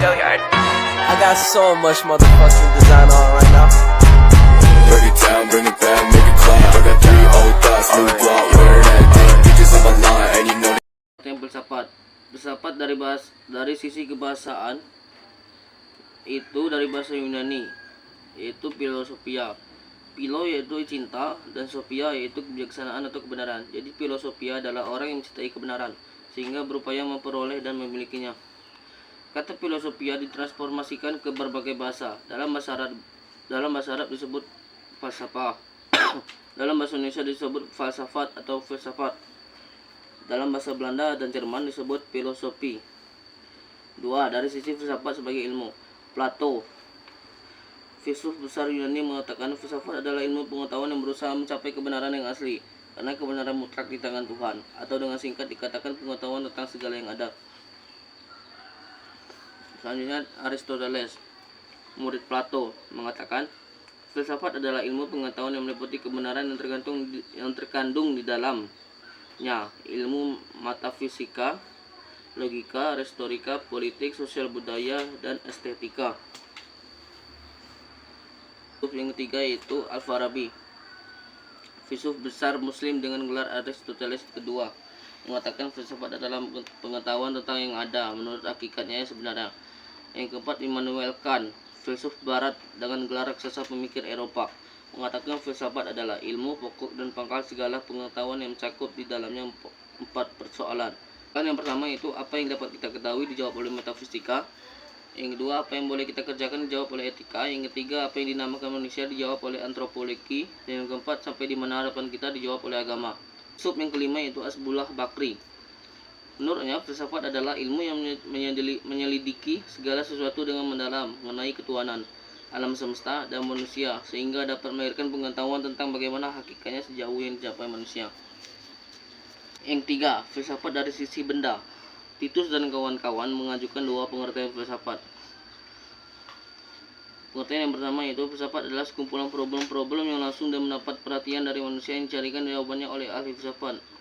Gilliard. I got so much motherfucking design on right now. Break it down, bring it back, make it clap. I got 3 old thoughts, new block, where that thing. Bitches on my line, and you know. Yang filsafat dari sisi kebahasaan itu dari bahasa Yunani, yaitu filosofia. Philo yaitu cinta dan sophia yaitu kebijaksanaan atau kebenaran. Jadi filosofia adalah orang yang mencintai kebenaran sehingga berupaya memperoleh dan memilikinya. Kata filosofia ditransformasikan ke berbagai bahasa. Dalam bahasa Arab disebut falsafah. Dalam bahasa Indonesia disebut falsafat atau filsafat. Dalam bahasa Belanda dan Jerman disebut filosofi. 2. Dari sisi filsafat sebagai ilmu. Plato, filsuf besar Yunani, mengatakan filsafat adalah ilmu pengetahuan yang berusaha mencapai kebenaran yang asli, karena kebenaran mutlak di tangan Tuhan, atau dengan singkat dikatakan pengetahuan tentang segala yang ada. Selanjutnya Aristoteles, murid Plato, mengatakan filsafat adalah ilmu pengetahuan yang meliputi kebenaran yang terkandung di dalamnya, ilmu metafisika, logika, retorika, politik, sosial budaya, dan estetika. Yang ketiga yaitu Al-Farabi, filsuf besar Muslim dengan gelar Aristoteles kedua, mengatakan filsafat adalah pengetahuan tentang yang ada menurut hakikatnya yang sebenarnya. Yang keempat Immanuel Kant, filsuf Barat dengan gelar raksasa pemikir Eropa, mengatakan filsafat adalah ilmu pokok dan pangkal segala pengetahuan yang mencakup di dalamnya 4 persoalan. Yang pertama itu apa yang dapat kita ketahui dijawab oleh metafisika. Yang kedua, apa yang boleh kita kerjakan dijawab oleh etika. Yang ketiga, apa yang dinamakan manusia dijawab oleh antropologi. Dan yang keempat, sampai di mana harapan kita dijawab oleh agama. Sub yang kelima yaitu Asbullah Bakri. Menurutnya, filsafat adalah ilmu yang menyelidiki segala sesuatu dengan mendalam mengenai ketuhanan, alam semesta, dan manusia, sehingga dapat melahirkan pengetahuan tentang bagaimana hakikatnya sejauh yang dicapai manusia. Yang tiga, filsafat dari sisi benda. Titus dan kawan-kawan mengajukan 2 pengertian filsafat. Pengertian yang pertama yaitu filsafat adalah sekumpulan problem-problem yang langsung dan mendapat perhatian dari manusia yang dicarikan jawabannya oleh ahli filsafat.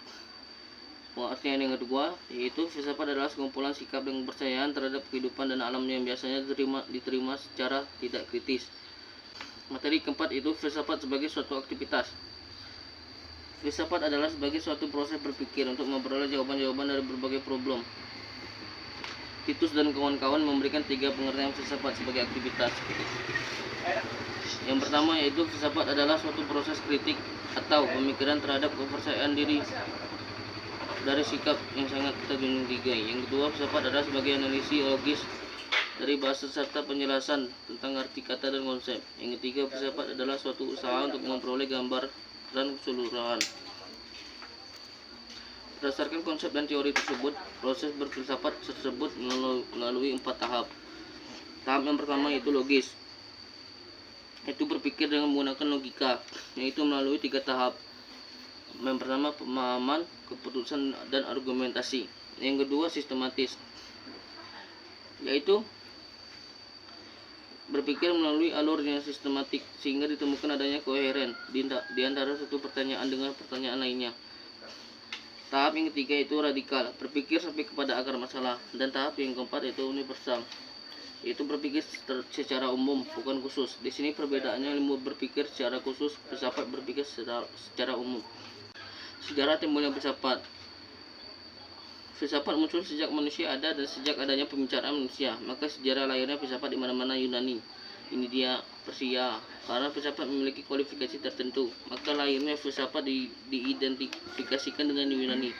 Pengertian yang kedua yaitu filsafat adalah sekumpulan sikap dan kepercayaan terhadap kehidupan dan alam yang biasanya diterima secara tidak kritis. Materi keempat itu filsafat sebagai suatu aktivitas. Filsafat adalah sebagai suatu proses berpikir untuk memperoleh jawaban-jawaban dari berbagai problem. Titus dan kawan-kawan memberikan 3 pengertian filsafat sebagai aktivitas. Yang pertama yaitu filsafat adalah suatu proses kritik atau pemikiran terhadap kepercayaan diri dari sikap yang sangat kita junjung tinggi. Yang kedua, filsafat adalah sebagai analisis logis dari bahasa serta penjelasan tentang arti kata dan konsep. Yang ketiga, filsafat adalah suatu usaha untuk memperoleh gambar dan keseluruhan. Berdasarkan konsep dan teori tersebut, proses berfilsafat tersebut melalui 4 tahap. Tahap yang pertama yaitu logis, yaitu berpikir dengan menggunakan logika, yaitu melalui 3 tahap. Yang pertama pemahaman, keputusan, dan argumentasi. Yang kedua sistematis, yaitu berpikir melalui alur yang sistematik sehingga ditemukan adanya koheren di antara satu pertanyaan dengan pertanyaan lainnya. Tahap yang ketiga yaitu radikal, berpikir sampai kepada akar masalah. Dan tahap yang keempat yaitu universal, yaitu berpikir secara umum bukan khusus. Di sini perbedaannya ilmu berpikir secara khusus, filsafat berpikir secara umum. Sejarah timbulnya filsafat. Filsafat muncul sejak manusia ada dan sejak adanya pembicaraan manusia. Maka sejarah lahirnya filsafat di mana-mana Yunani, India, Persia. Karena filsafat memiliki kualifikasi tertentu, maka lahirnya filsafat diidentifikasikan dengan Yunani.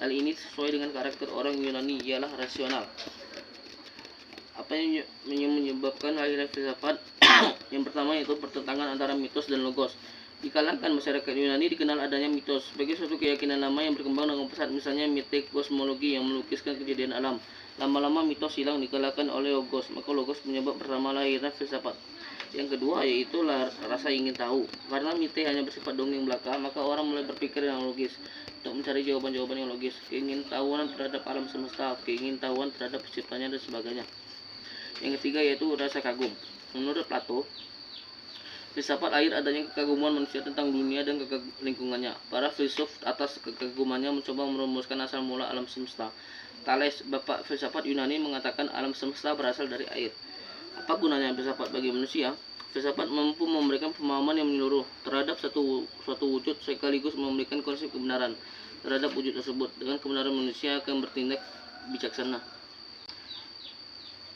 Hal ini sesuai dengan karakter orang Yunani, ialah rasional. Apa yang menyebabkan lahirnya filsafat? Yang pertama yaitu pertentangan antara mitos dan logos. Di kalangan masyarakat Yunani dikenal adanya mitos sebagai suatu keyakinan lama yang berkembang dengan pesat, misalnya mitos kosmologi yang melukiskan kejadian alam. Lama-lama mitos hilang dikalahkan oleh logos, maka logos penyebab pertama lahirnya filsafat. Yang kedua yaitu rasa ingin tahu. Karena mitos hanya bersifat dongeng belaka, maka orang mulai berpikir yang logis untuk mencari jawaban-jawaban yang logis. Keingintahuan terhadap alam semesta, keingintahuan terhadap penciptanya, dan sebagainya. Yang ketiga yaitu rasa kagum. Menurut Plato, filsafat lahir adanya kekaguman manusia tentang dunia dan lingkungannya. Para filsuf atas kekagumannya mencoba merumuskan asal mula alam semesta. Thales, bapak filsafat Yunani, mengatakan alam semesta berasal dari air. Apa gunanya filsafat bagi manusia? Filsafat mampu memberikan pemahaman yang menyeluruh terhadap suatu wujud, sekaligus memberikan konsep kebenaran terhadap wujud tersebut. Dengan kebenaran, manusia akan bertindak bijaksana.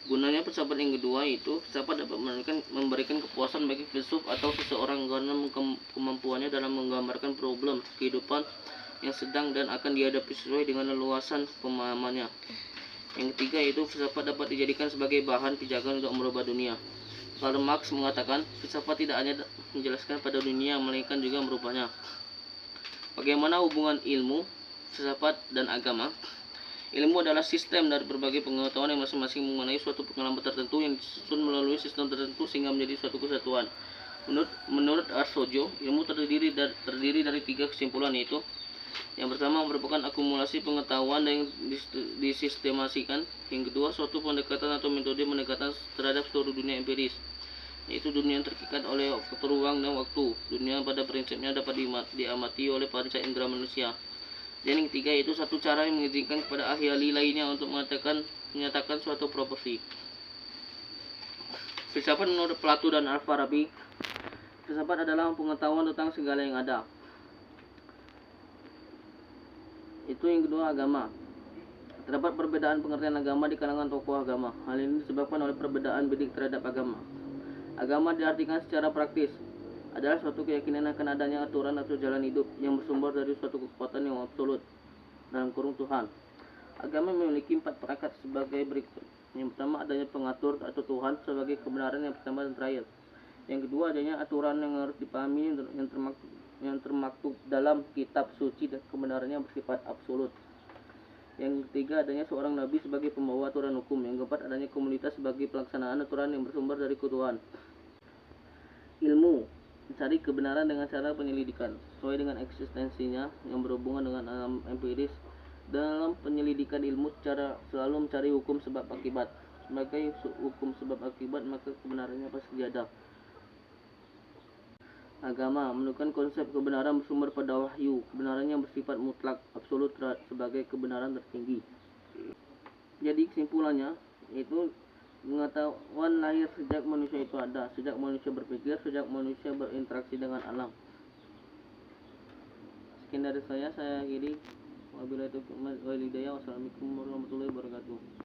Gunanya filsafat yang kedua itu, filsafat dapat memberikan kepuasan bagi filsuf atau seseorang karena kemampuannya dalam menggambarkan problem kehidupan yang sedang dan akan dihadapi sesuai dengan leluasan pemahamannya. Yang ketiga yaitu filsafat dapat dijadikan sebagai bahan pijakan untuk merubah dunia. Karl Marx mengatakan filsafat tidak hanya menjelaskan pada dunia melainkan juga merubahnya. Bagaimana hubungan ilmu, filsafat, dan agama? Ilmu adalah sistem dari berbagai pengetahuan yang masing-masing mengenai suatu pengalaman tertentu yang disusun melalui sistem tertentu sehingga menjadi suatu kesatuan. Menurut Arsojo, ilmu terdiri dari 3 kesimpulan, yaitu yang pertama merupakan akumulasi pengetahuan yang disistemasikan. Yang kedua, suatu pendekatan atau metode pendekatan terhadap seluruh dunia empiris, yaitu dunia yang terikat oleh faktor ruang dan waktu. Dunia pada prinsipnya dapat diamati oleh panca indera manusia. Dan yang ketiga yaitu satu cara yang mengizinkan kepada ahli lainnya untuk menyatakan suatu proporsi. Filsafat menurut Plato dan Al-Farabi. Filsafat adalah pengetahuan tentang segala yang ada. Itu yang kedua, agama. Terdapat perbedaan pengertian agama di kalangan tokoh agama. Hal ini disebabkan oleh perbedaan bidik terhadap agama. Agama diartikan secara praktis adalah suatu keyakinan akan adanya aturan atau jalan hidup yang bersumber dari suatu kekuatan yang absolut, dalam kurung Tuhan. Agama memiliki 4 perangkat sebagai berikut. Yang pertama, adanya pengatur atau Tuhan sebagai kebenaran yang pertama dan terakhir. Yang kedua, adanya aturan yang harus dipahami yang termaktub dalam kitab suci dan kebenarannya bersifat absolut. Yang ketiga, adanya seorang nabi sebagai pembawa aturan hukum. Yang keempat, adanya komunitas sebagai pelaksanaan aturan yang bersumber dari Tuhan. Ilmu mencari kebenaran dengan cara penyelidikan sesuai dengan eksistensinya yang berhubungan dengan alam empiris. Dalam penyelidikan ilmu selalu mencari hukum sebab akibat. Sebagai hukum sebab akibat, maka kebenarannya pasti ada. Agama menunjukkan konsep kebenaran bersumber pada wahyu, kebenaran yang bersifat mutlak, absolut sebagai kebenaran tertinggi. Jadi kesimpulannya yaitu pengetahuan lahir sejak manusia itu ada, sejak manusia berpikir, sejak manusia berinteraksi dengan alam. Sekian dari saya akhiri. Wabillahi taufiq wal hidayah. Wassalamualaikum warahmatullahi wabarakatuh.